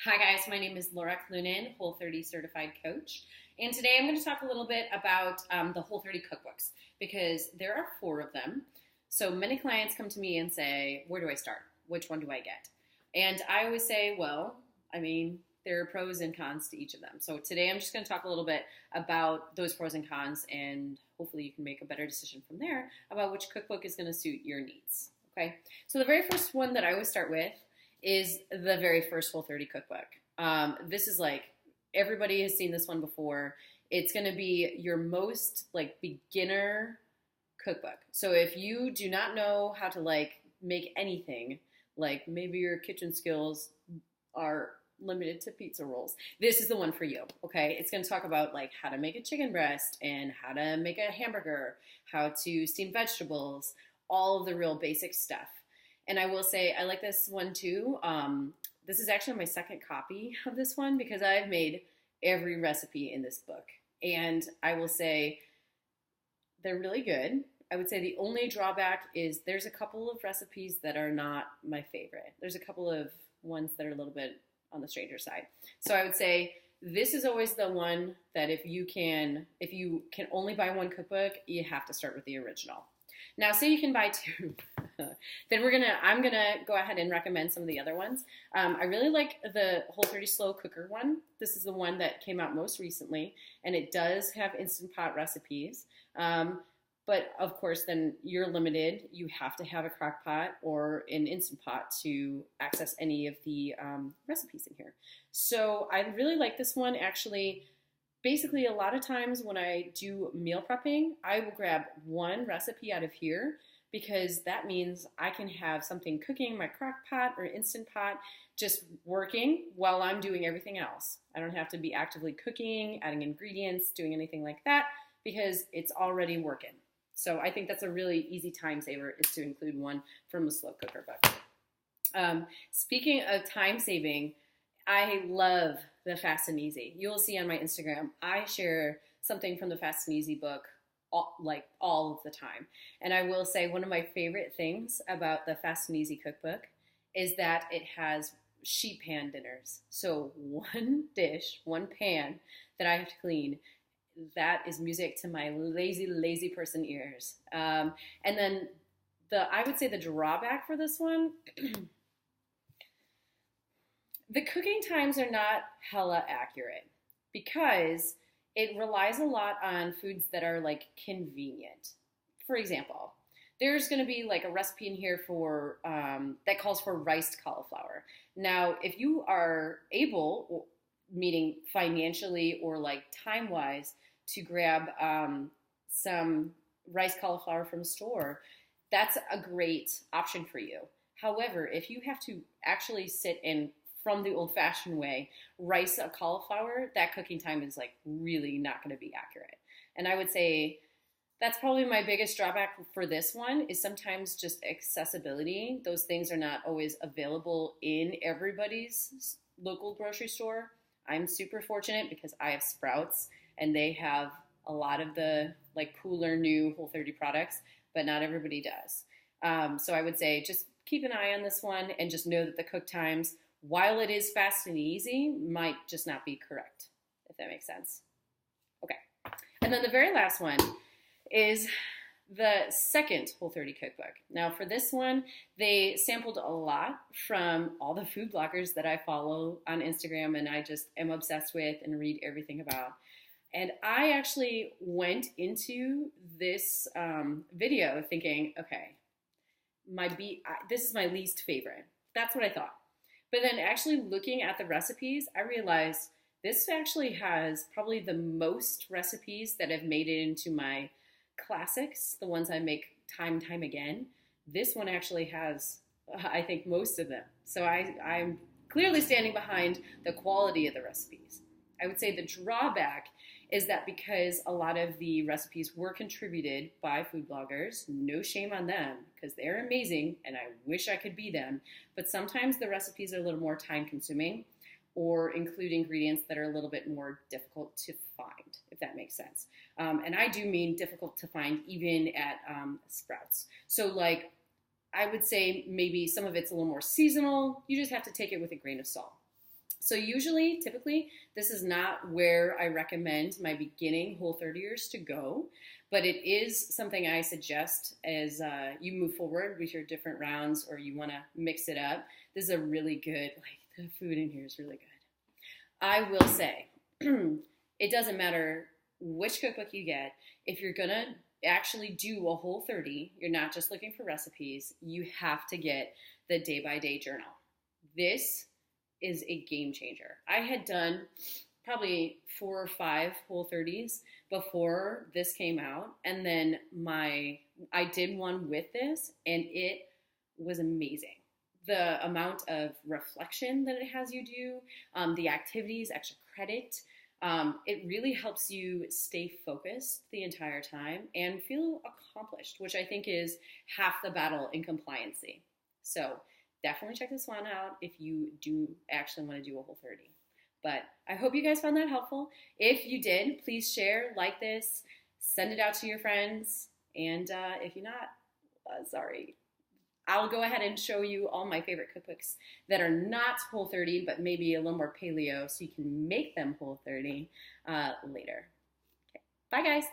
Hi guys, my name is Laura Cloonan, Whole30 Certified Coach, and today I'm going to talk a little bit about the Whole30 cookbooks because there are 4 of them. So many clients come to me and say, where do I start? Which one do I get? And I always say, there are pros and cons to each of them. So today I'm just going to talk a little bit about those pros and cons, and hopefully you can make a better decision from there about which cookbook is going to suit your needs. Okay, so the very first one that I always start with is the very first Whole30 cookbook. This is like, everybody has seen this one before. It's going to be your most beginner cookbook. So if you do not know how to make anything, like maybe your kitchen skills are limited to pizza rolls, this is the one for you. Okay, it's going to talk about how to make a chicken breast and how to make a hamburger, how to steam vegetables, all of the real basic stuff. And I will say I like this one too. This is actually my second copy of this one because I've made every recipe in this book. And I will say they're really good. I would say the only drawback is there's a couple of recipes that are not my favorite. There's a couple of ones that are a little bit on the stranger side. So I would say this is always the one that if you can only buy one cookbook, you have to start with the original. Now, say you can buy 2, then I'm gonna go ahead and recommend some of the other ones. I really like the Whole30 Slow Cooker one. This is the one that came out most recently, and it does have Instant Pot recipes. But of course, then you're limited. You have to have a crock pot or an Instant Pot to access any of the recipes in here. So I really like this one, actually. Basically, a lot of times when I do meal prepping, I will grab one recipe out of here because that means I can have something cooking in my crock pot or Instant Pot just working while I'm doing everything else. I don't have to be actively cooking, adding ingredients, doing anything like that because it's already working. So I think that's a really easy time saver, is to include one from the slow cooker book. Speaking of time saving, I love the Fast and Easy. You'll see on my Instagram, I share something from the Fast and Easy book all of the time. And I will say one of my favorite things about the Fast and Easy cookbook is that it has sheet pan dinners. So one dish, one pan that I have to clean, that is music to my lazy person ears. And then I would say the drawback for this one, the cooking times are not hella accurate because it relies a lot on foods that are convenient. For example, there's going to be a recipe in here for that calls for riced cauliflower. Now, if you are able, meaning financially or time-wise, to grab some riced cauliflower from a store, that's a great option for you. However, if you have to actually sit and from the old-fashioned way, rice a cauliflower, that cooking time is really not going to be accurate. And I would say that's probably my biggest drawback for this one, is sometimes just accessibility. Those things are not always available in everybody's local grocery store. I'm super fortunate because I have Sprouts, and they have a lot of the cooler new Whole30 products, but not everybody does. So I would say just keep an eye on this one and just know that the cook times, while it is fast and easy, might just not be correct, if that makes sense. Okay. And then the very last one is the second Whole30 cookbook. Now for this one, they sampled a lot from all the food bloggers that I follow on Instagram and I just am obsessed with and read everything about. And I actually went into this video thinking, okay, this is my least favorite. That's what I thought. But then actually looking at the recipes, I realized this actually has probably the most recipes that have made it into my classics, the ones I make time and time again. This one actually has, I think, most of them. So I'm clearly standing behind the quality of the recipes. I would say the drawback is that because a lot of the recipes were contributed by food bloggers, no shame on them because they're amazing and I wish I could be them, but sometimes the recipes are a little more time consuming or include ingredients that are a little bit more difficult to find, if that makes sense. And I do mean difficult to find even at Sprouts. So I would say maybe some of it's a little more seasonal. You just have to take it with a grain of salt. So usually, typically, this is not where I recommend my beginning Whole30ers to go, but it is something I suggest as you move forward with your different rounds or you want to mix it up. This is a really good, like the food in here is really good. I will say, it doesn't matter which cookbook you get. If you're going to actually do a Whole30, you're not just looking for recipes, you have to get the day-by-day journal. This is a game changer. I had done probably 4 or 5 Whole30s before this came out, and then I did one with this, and it was amazing. The amount of reflection that it has you do, the activities, extra credit, it really helps you stay focused the entire time and feel accomplished, which I think is half the battle in compliancy. So definitely check this one out if you do actually want to do a Whole30. But I hope you guys found that helpful. If you did, please share, like this, send it out to your friends. And if you're not, sorry. I'll go ahead and show you all my favorite cookbooks that are not Whole30, but maybe a little more paleo so you can make them Whole30 later. Okay. Bye, guys.